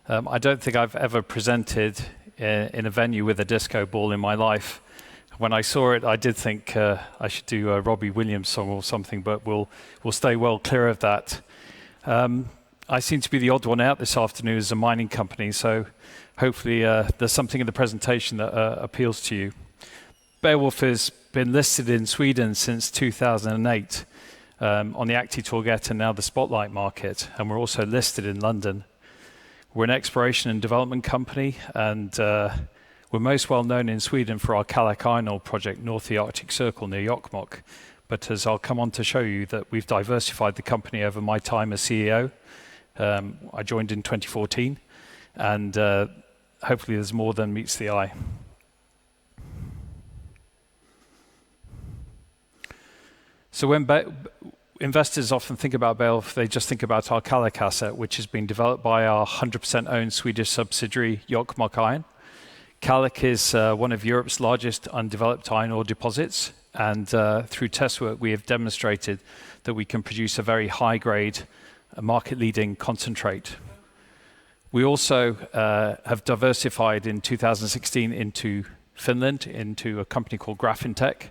I don't think I've ever presented in a venue with a disco ball in my life. When I saw it, I did think I should do a Robbie Williams song or something, but we'll stay well clear of that. I seem to be the odd one out this afternoon as a mining company, so hopefully there's something in the presentation that appeals to you. Beowulf has been listed in Sweden since 2008 on the Aktie and now the Spotlight market, and we're also listed in London. We're an exploration and development company, and we're most well known in Sweden for our Kallak iron ore project north of the Arctic Circle near Jokkmokk. But as I'll come on to show you, that we've diversified the company over my time as CEO. I joined in 2014, and hopefully there's more than meets the eye. So when investors often think about Beowulf, they just think about our Kallak asset, which has been developed by our 100% owned Swedish subsidiary, Jokkmokk Iron. Kallak is one of Europe's largest undeveloped iron ore deposits, and through test work we have demonstrated that we can produce a very high-grade, market-leading concentrate. We also have diversified in 2016 into Finland, into a company called Graphintech.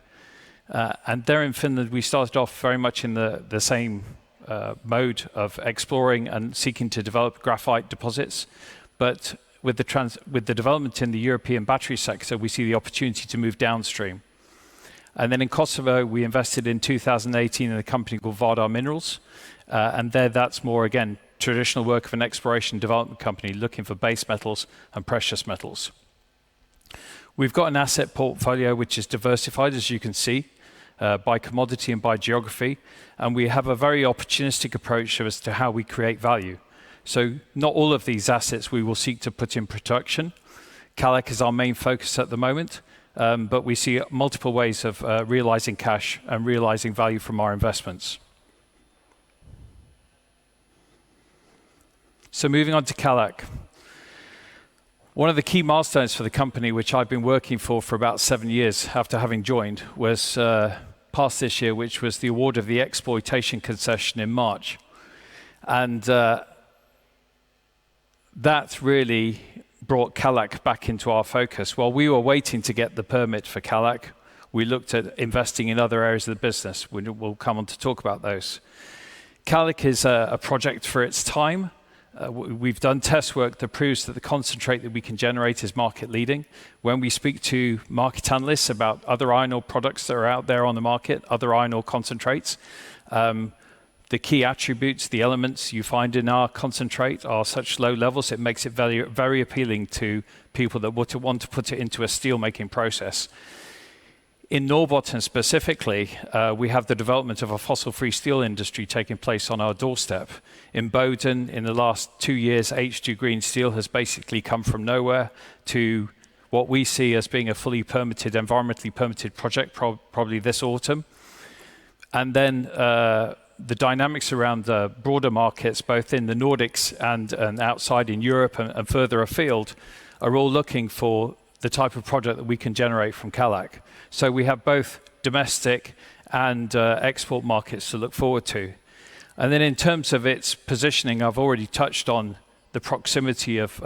And there in Finland, we started off very much in the same mode of exploring and seeking to develop graphite deposits. But with the development in the European battery sector, we see the opportunity to move downstream. And then in Kosovo, we invested in 2018 in a company called Vardar Minerals. And there, that's more, again, traditional work of an exploration development company looking for base metals and precious metals. We've got an asset portfolio which is diversified, as you can see, by commodity and by geography, and we have a very opportunistic approach as to how we create value. So not all of these assets we will seek to put in production. Kallak is our main focus at the moment, but we see multiple ways of realizing cash and realizing value from our investments. So moving on to Kallak. One of the key milestones for the company, which I've been working for about 7 years after having joined, was passed this year, which was the award of the exploitation concession in March. And that really brought Kallak back into our focus. While we were waiting to get the permit for Kallak, we looked at investing in other areas of the business. We'll come on to talk about those. Kallak is a project for its time. We've done test work that proves that the concentrate that we can generate is market leading. When we speak to market analysts about other iron ore products that are out there on the market, other iron ore concentrates, the key attributes, the elements you find in our concentrate are such low levels, it makes it very, very appealing to people that want to put it into a steel-making process. In Norrbotten specifically, we have the development of a fossil-free steel industry taking place on our doorstep. In Boden, in the last 2 years, H2 Green Steel has basically come from nowhere to what we see as being a fully permitted, environmentally permitted project, probably this autumn. And then the dynamics around the broader markets, both in the Nordics and outside in Europe and further afield, are all looking for the type of product that we can generate from Kallak. So we have both domestic and export markets to look forward to. And then in terms of its positioning, I've already touched on the proximity of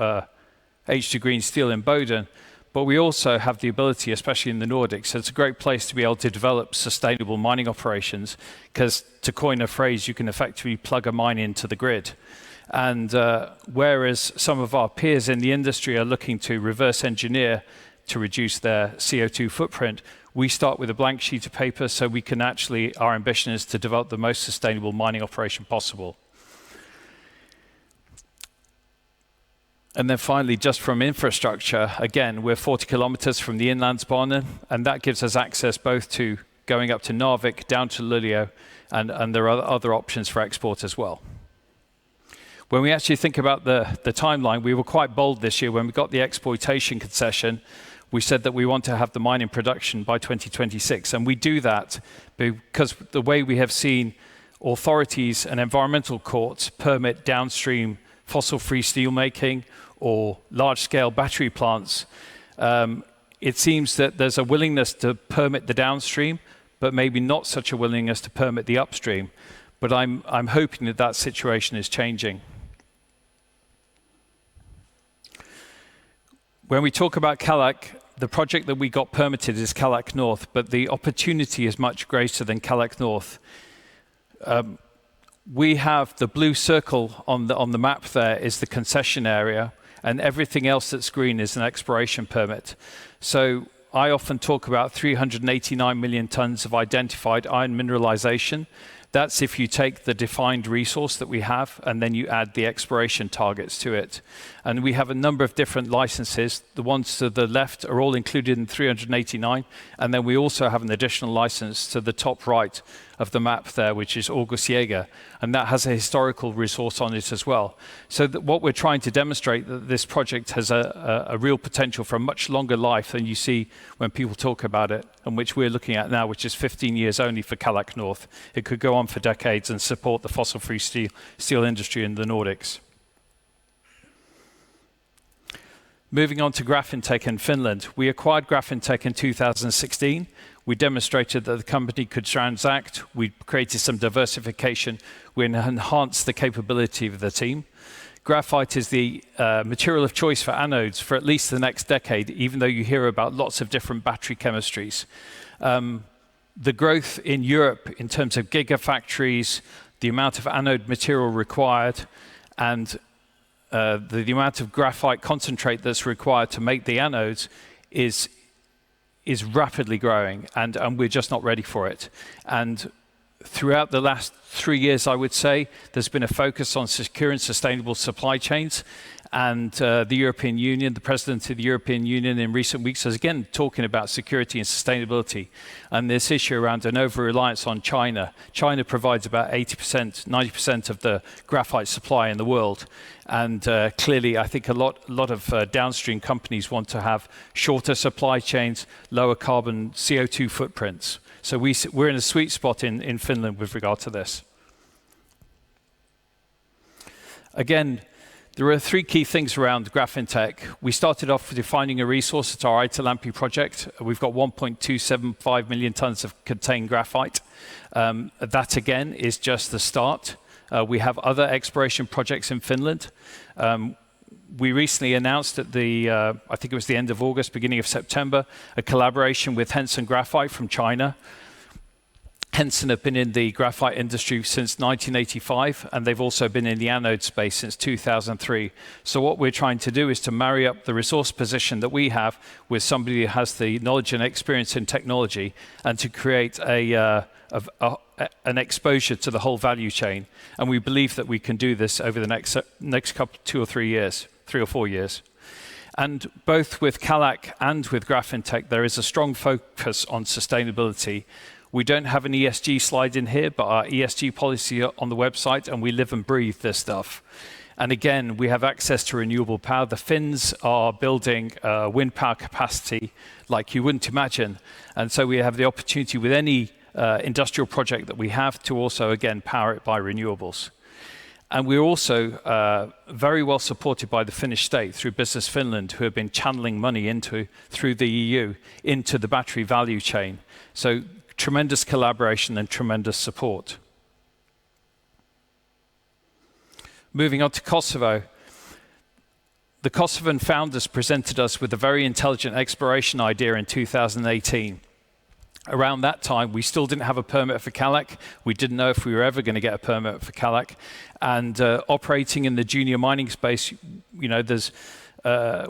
H2 Green Steel in Boden, but we also have the ability, especially in the Nordics, it's a great place to be able to develop sustainable mining operations, because to coin a phrase, you can effectively plug a mine into the grid. And whereas some of our peers in the industry are looking to reverse engineer to reduce their CO2 footprint, we start with a blank sheet of paper, so we can actually, our ambition is to develop the most sustainable mining operation possible. And then finally, just from infrastructure, again, we're 40 kilometers from the Inlandsbanan, and that gives us access both to going up to Narvik, down to Luleå, and there are other options for export as well. When we actually think about the timeline, we were quite bold this year. When we got the exploitation concession, we said that we want to have the mine in production by 2026. And we do that because the way we have seen authorities and environmental courts permit downstream fossil-free steelmaking or large-scale battery plants, it seems that there's a willingness to permit the downstream, but maybe not such a willingness to permit the upstream. But I'm hoping that that situation is changing. When we talk about Kallak, the project that we got permitted is Kallak North, but the opportunity is much greater than Kallak North. We have the blue circle on the map there is the concession area, and everything else that's green is an exploration permit. So I often talk about 389 million tons of identified iron mineralization. That's if you take the defined resource that we have and then you add the exploration targets to it. And we have a number of different licenses. The ones to the left are all included in 389. And then we also have an additional license to the top right of the map there, which is August Jaeger. And that has a historical resource on it as well. So what we're trying to demonstrate that this project has a real potential for a much longer life than you see when people talk about it, and which we're looking at now, which is 15 years only for Kallak North. It could go on for decades and support the fossil-free steel industry in the Nordics. Moving on to Grafintec in Finland. We acquired Grafintec in 2016. We demonstrated that the company could transact. We created some diversification. We enhanced the capability of the team. Graphite is the material of choice for anodes for at least the next decade, even though you hear about lots of different battery chemistries. The growth in Europe in terms of gigafactories, the amount of anode material required, and the amount of graphite concentrate that's required to make the anodes is rapidly growing, and we're just not ready for it. And throughout the last 3 years, I would say, there's been a focus on secure and sustainable supply chains. And the European Union, the President of the European Union in recent weeks is again talking about security and sustainability. And this issue around an over-reliance on China. China provides about 80%, 90% of the graphite supply in the world. And clearly, I think a lot of downstream companies want to have shorter supply chains, lower carbon CO2 footprints. So we're in a sweet spot in Finland with regard to this. Again, there are 3 key things around Grafintec. We started off with defining a resource at our Aitolampi project. We've got 1.275 million tons of contained graphite. That again is just the start. We have other exploration projects in Finland. We recently announced at I think it was the end of August, beginning of September, a collaboration with Henson Graphite from China. Henson have been in the graphite industry since 1985, and they've also been in the anode space since 2003. So what we're trying to do is to marry up the resource position that we have with somebody who has the knowledge and experience in technology, and to create an exposure to the whole value chain. And we believe that we can do this over the next couple, 2 or 3 years, 3 or 4 years. And both with Kallak and with Grafintec, there is a strong focus on sustainability. We don't have an ESG slide in here, but our ESG policy on the website, and we live and breathe this stuff. And again, we have access to renewable power. The Finns are building wind power capacity like you wouldn't imagine. And so we have the opportunity with any industrial project that we have to also, again, power it by renewables. And we're also very well supported by the Finnish state through Business Finland, who have been channeling money through the EU into the battery value chain. So tremendous collaboration and tremendous support. Moving on to Kosovo. The Kosovan founders presented us with a very intelligent exploration idea in 2018. Around that time, we still didn't have a permit for Kallak. We didn't know if we were ever going to get a permit for Kallak. And operating in the junior mining space, you know,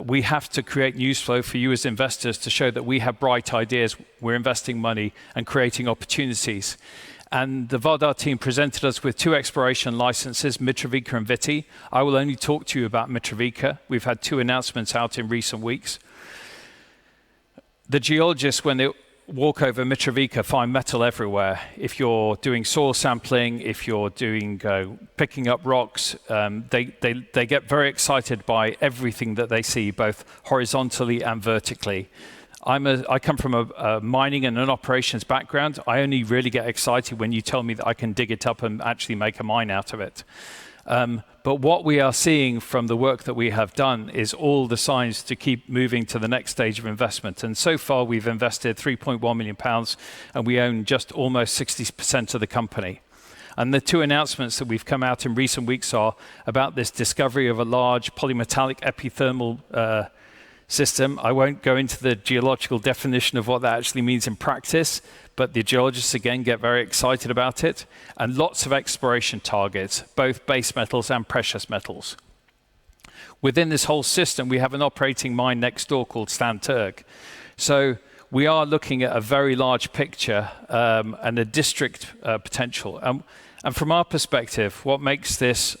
we have to create news flow for you as investors to show that we have bright ideas, we're investing money and creating opportunities. And the Vardar team presented us with 2 exploration licenses, Mitrovica and Viti. I will only talk to you about Mitrovica. We've had 2 announcements out in recent weeks. The geologists, when they walk over Mitrovica, find metal everywhere. If you're doing soil sampling, if you're doing picking up rocks, they get very excited by everything that they see, both horizontally and vertically. I come from a mining and an operations background. I only really get excited when you tell me that I can dig it up and actually make a mine out of it. But what we are seeing from the work that we have done is all the signs to keep moving to the next stage of investment. And so far, we've invested £3.1 million, and we own just almost 60% of the company. And the 2 announcements that we've come out in recent weeks are about this discovery of a large polymetallic epithermal system. I won't go into the geological definition of what that actually means in practice, but the geologists again get very excited about it, and lots of exploration targets, both base metals and precious metals. Within this whole system, we have an operating mine next door called Stan Terg. So we are looking at a very large picture and a district potential. And from our perspective, what makes this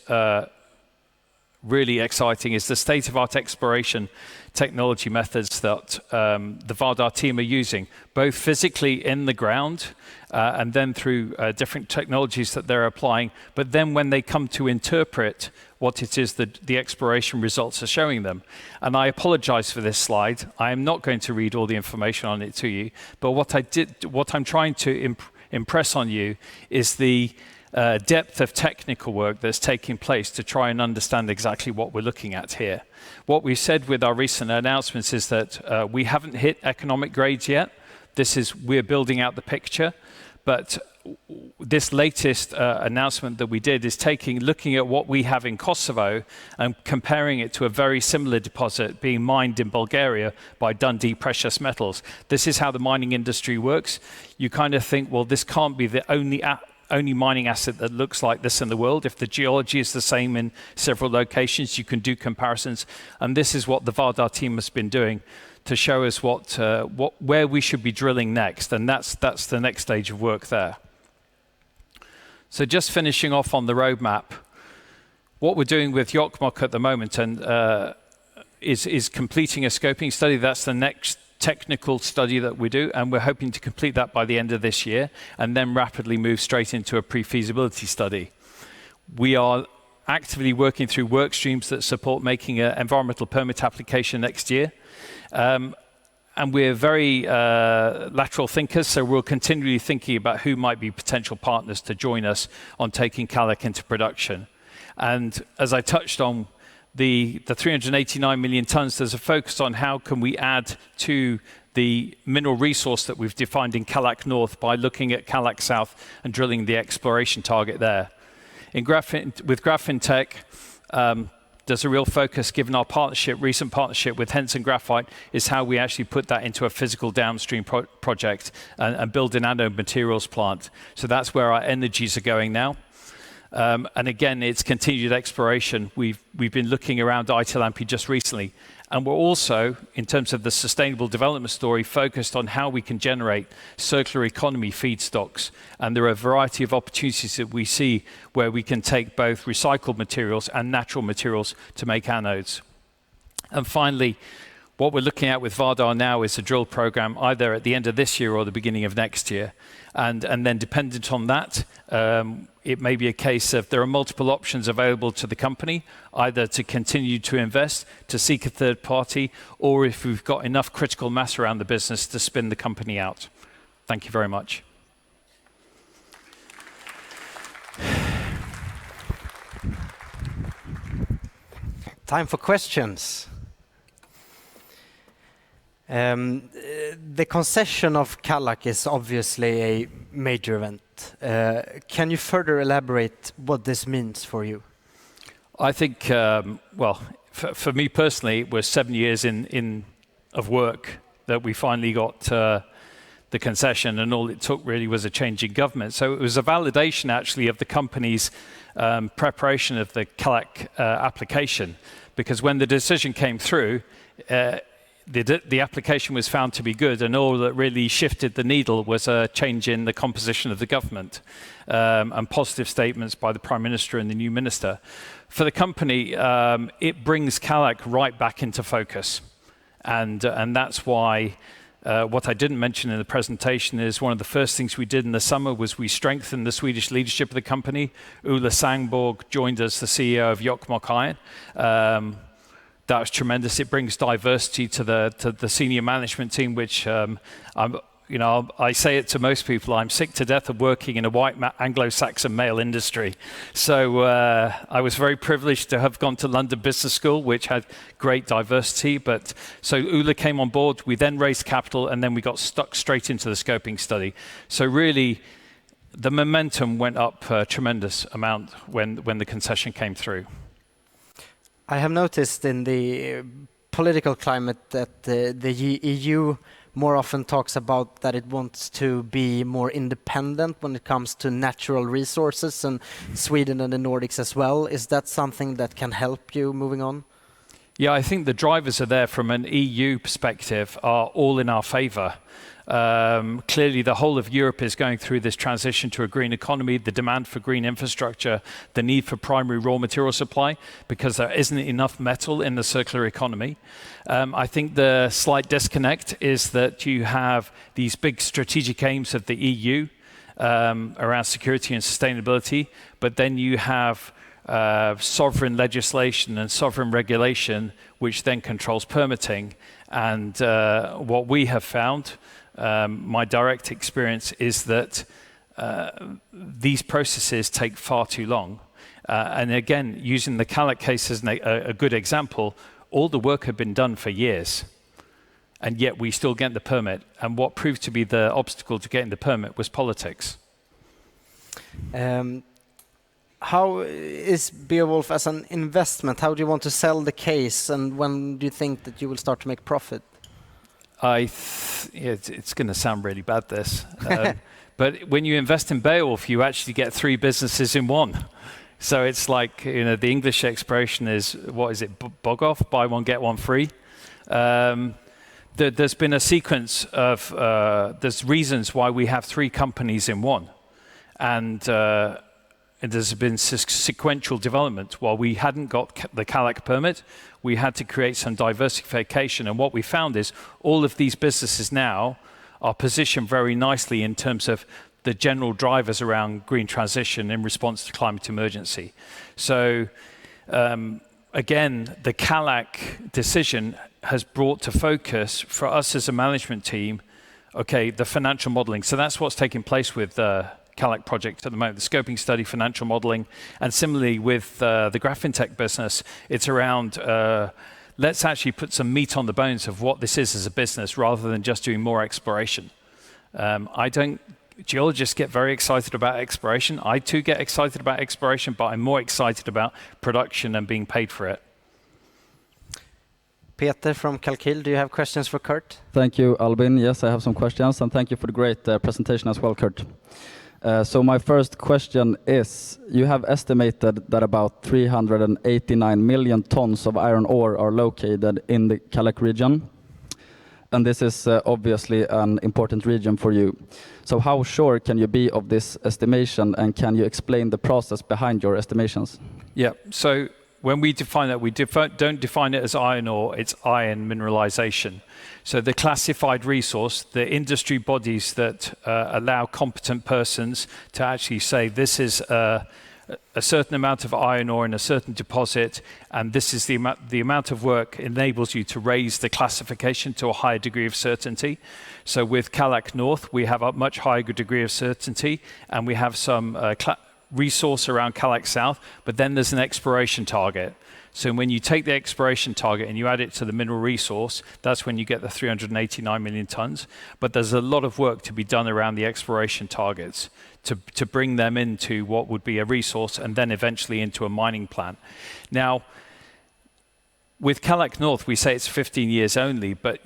really exciting is the state-of-art exploration technology methods that the Vardar team are using, both physically in the ground and then through different technologies that they're applying, but then when they come to interpret what it is that the exploration results are showing them. And I apologize for this slide. I am not going to read all the information on it to you, but what I'm trying to impress on you is the depth of technical work that's taking place to try and understand exactly what we're looking at here. What we've said with our recent announcements is that we haven't hit economic grades yet. We're building out the picture, but this latest announcement that we did is looking at what we have in Kosovo and comparing it to a very similar deposit being mined in Bulgaria by Dundee Precious Metals. This is how the mining industry works. You kind of think, well, this can't be the only mining asset that looks like this in the world. If the geology is the same in several locations, you can do comparisons. And this is what the Vardar team has been doing to show us where we should be drilling next. And that's the next stage of work there. So just finishing off on the roadmap, what we're doing with Jokkmokk at the moment is completing a scoping study. That's the next technical study that we do, and we're hoping to complete that by the end of this year and then rapidly move straight into a pre-feasibility study. We are actively working through work streams that support making an environmental permit application next year. And we're very lateral thinkers, so we're continually thinking about who might be potential partners to join us on taking Kallak into production. And as I touched on, the 389 million tons, there's a focus on how can we add to the mineral resource that we've defined in Kallak North by looking at Kallak South and drilling the exploration target there. With Graphin there's a real focus, given our recent partnership with Henson Graphite, is how we actually put that into a physical downstream project and build an anode materials plant. So that's where our energies are going now. And again, it's continued exploration. We've been looking around Aitalampi just recently. And we're also, in terms of the sustainable development story, focused on how we can generate circular economy feedstocks. And there are a variety of opportunities that we see where we can take both recycled materials and natural materials to make anodes. And finally, what we're looking at with Vardar now is a drill program either at the end of this year or the beginning of next year. And then dependent on that, it may be a case of there are multiple options available to the company, either to continue to invest, to seek a third party, or if we've got enough critical mass around the business to spin the company out. Thank you very much. Time for questions. The concession of Kallak is obviously a major event. Can you further elaborate what this means for you? I think, for me personally, it was 7 years of work that we finally got the concession, and all it took really was a change in government. So it was a validation actually of the company's preparation of the Kallak application, because when the decision came through, the application was found to be good, and all that really shifted the needle was a change in the composition of the government and positive statements by the Prime Minister and the new minister. For the company, it brings Kallak right back into focus. And that's why what I didn't mention in the presentation is one of the first things we did in the summer was we strengthened the Swedish leadership of the company. Ola Sangborg joined as the CEO of Jokkmokk Iron. That was tremendous. It brings diversity to the senior management team, which I say it to most people. I'm sick to death of working in a white Anglo-Saxon male industry. So I was very privileged to have gone to London Business School, which had great diversity. So Ula came on board. We then raised capital, and then we got stuck straight into the scoping study. So really, the momentum went up a tremendous amount when the concession came through. I have noticed in the political climate that the EU more often talks about that it wants to be more independent when it comes to natural resources, and Sweden and the Nordics as well. Is that something that can help you moving on? Yeah, I think the drivers are there from an EU perspective are all in our favour. Clearly, the whole of Europe is going through this transition to a green economy, the demand for green infrastructure, the need for primary raw material supply, because there isn't enough metal in the circular economy. I think the slight disconnect is that you have these big strategic aims of the EU around security and sustainability, but then you have sovereign legislation and sovereign regulation, which then controls permitting. And what we have found, my direct experience, is that these processes take far too long. And again, using the Kallak case as a good example, all the work had been done for years, and yet we still get the permit. And what proved to be the obstacle to getting the permit was politics. How is Beowulf as an investment? How do you want to sell the case, and when do you think that you will start to make profit? It's going to sound really bad, this. But when you invest in Beowulf, you actually get 3 businesses in one. So it's like, the English expression is, what is it, bog off, buy one, get one free. There's been a sequence of, there's reasons why we have 3 companies in one. And there's been sequential development. While we hadn't got the Kallak permit, we had to create some diversification. And what we found is all of these businesses now are positioned very nicely in terms of the general drivers around green transition in response to climate emergency. So again, the Kallak decision has brought to focus for us as a management team, okay, the financial modeling. So that's what's taking place with the Kallak project at the moment, the scoping study, financial modeling. And similarly with the Graphintech business, it's around let's actually put some meat on the bones of what this is as a business rather than just doing more exploration. Geologists get very excited about exploration. I too get excited about exploration, but I'm more excited about production and being paid for it. Peter from Kalkyl, do you have questions for Kurt? Thank you, Albin. Yes, I have some questions, and thank you for the great presentation as well, Kurt. So my first question is, you have estimated that about 389 million tons of iron ore are located in the Kallak region. And this is obviously an important region for you. So how sure can you be of this estimation, and can you explain the process behind your estimations? Yeah, so when we define that, we don't define it as iron ore, it's iron mineralization. So the classified resource, the industry bodies that allow competent persons to actually say this is a certain amount of iron ore in a certain deposit, and this is the amount of work enables you to raise the classification to a higher degree of certainty. So with Kallak North, we have a much higher degree of certainty, and we have some resource around Kallak South, but then there's an exploration target. So when you take the exploration target and you add it to the mineral resource, that's when you get the 389 million tons. But there's a lot of work to be done around the exploration targets to bring them into what would be a resource and then eventually into a mining plan. Now, with Kallak North, we say it's 15 years only, but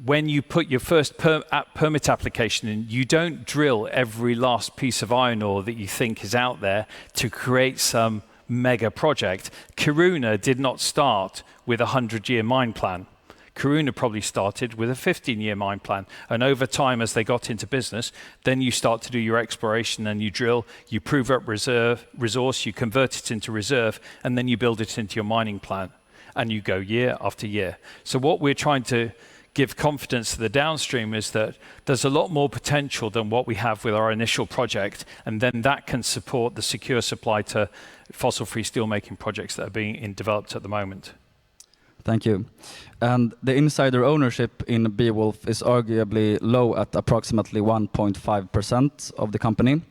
when you put your first permit application in, you don't drill every last piece of iron ore that you think is out there to create some mega project. Kiruna did not start with a 100-year mine plan. Kiruna probably started with a 15-year mine plan. And over time, as they got into business, then you start to do your exploration and you drill, you prove up resource, you convert it into reserve, and then you build it into your mining plan. And you go year after year. So what we're trying to give confidence to the downstream is that there's a lot more potential than what we have with our initial project, and then that can support the secure supply to fossil-free steelmaking projects that are being developed at the moment. Thank you. And the insider ownership in Beowulf is arguably low at approximately 1.5% of the company.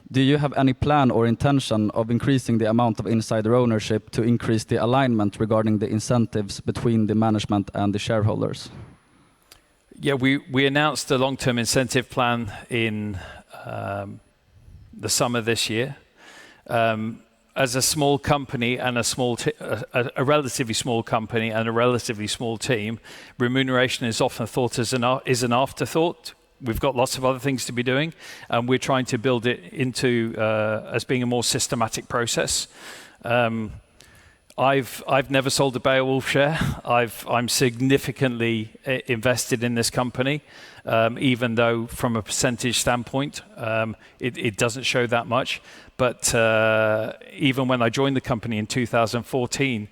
Do you have any plan or intention of increasing the amount of insider ownership to increase the alignment regarding the incentives between the management and the shareholders? Yeah, we announced a long-term incentive plan in the summer this year. as a small company and a relatively small company and a relatively small team, remuneration is often thought as an afterthought. We've got lots of other things to be doing, and we're trying to build it into as being a more systematic process. I've never sold a Beowulf share. I'm significantly invested in this company, even though from a percentage standpoint, it doesn't show that much. But even when I joined the company in 2014,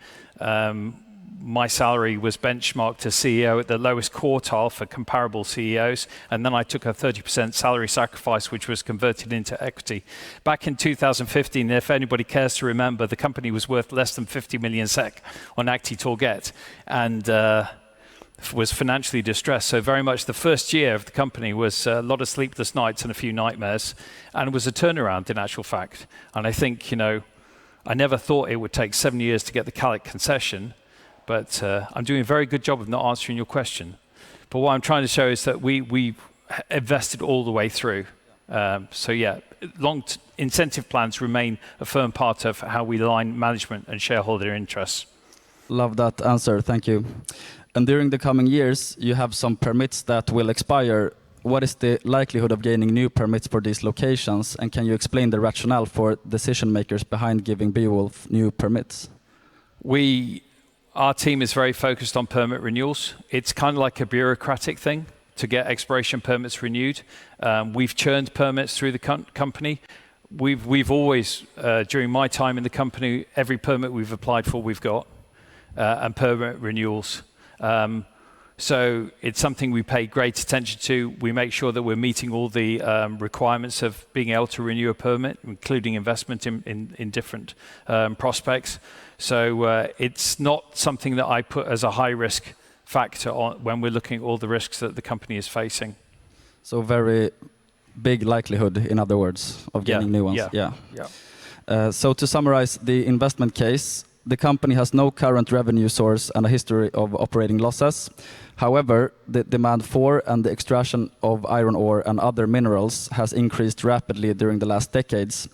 my salary was benchmarked as CEO at the lowest quartile for comparable CEOs, and then I took a 30% salary sacrifice, which was converted into equity. Back in 2015, if anybody cares to remember, the company was worth less than 50 million SEK on Acti Torget, and was financially distressed. So very much the first year of the company was a lot of sleepless nights and a few nightmares, and it was a turnaround in actual fact. And I think, I never thought it would take 7 years to get the Kallak concession, but I'm doing a very good job of not answering your question. But what I'm trying to show is that we invested all the way through. So yeah, incentive plans remain a firm part of how we align management and shareholder interests. Love that answer, thank you. And during the coming years, you have some permits that will expire. What is the likelihood of gaining new permits for these locations? And can you explain the rationale for decision makers behind giving Beowulf new permits? Our team is very focused on permit renewals. It's kind of like a bureaucratic thing to get exploration permits renewed. We've churned permits through the company. We've always, during my time in the company, every permit we've applied for, we've got, and permit renewals. So it's something we pay great attention to. We make sure that we're meeting all the requirements of being able to renew a permit, including investment in different prospects. So it's not something that I put as a high risk factor on when we're looking at all the risks that the company is facing. So very big likelihood, in other words, of getting new ones. So to summarize the investment case, the company has no current revenue source and a history of operating losses. However, the demand for and the extraction of iron ore and other minerals has increased rapidly during the last decades.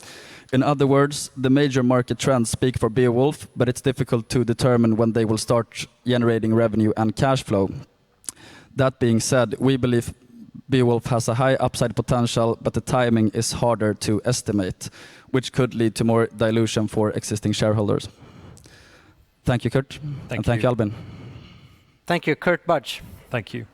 In other words, the major market trends speak for Beowulf, but it's difficult to determine when they will start generating revenue and cash flow. That being said, we believe Beowulf has a high upside potential, but the timing is harder to estimate, which could lead to more dilution for existing shareholders. Thank you, Kurt. Thank you, Albin. Thank you, Kurt Budge. Thank you.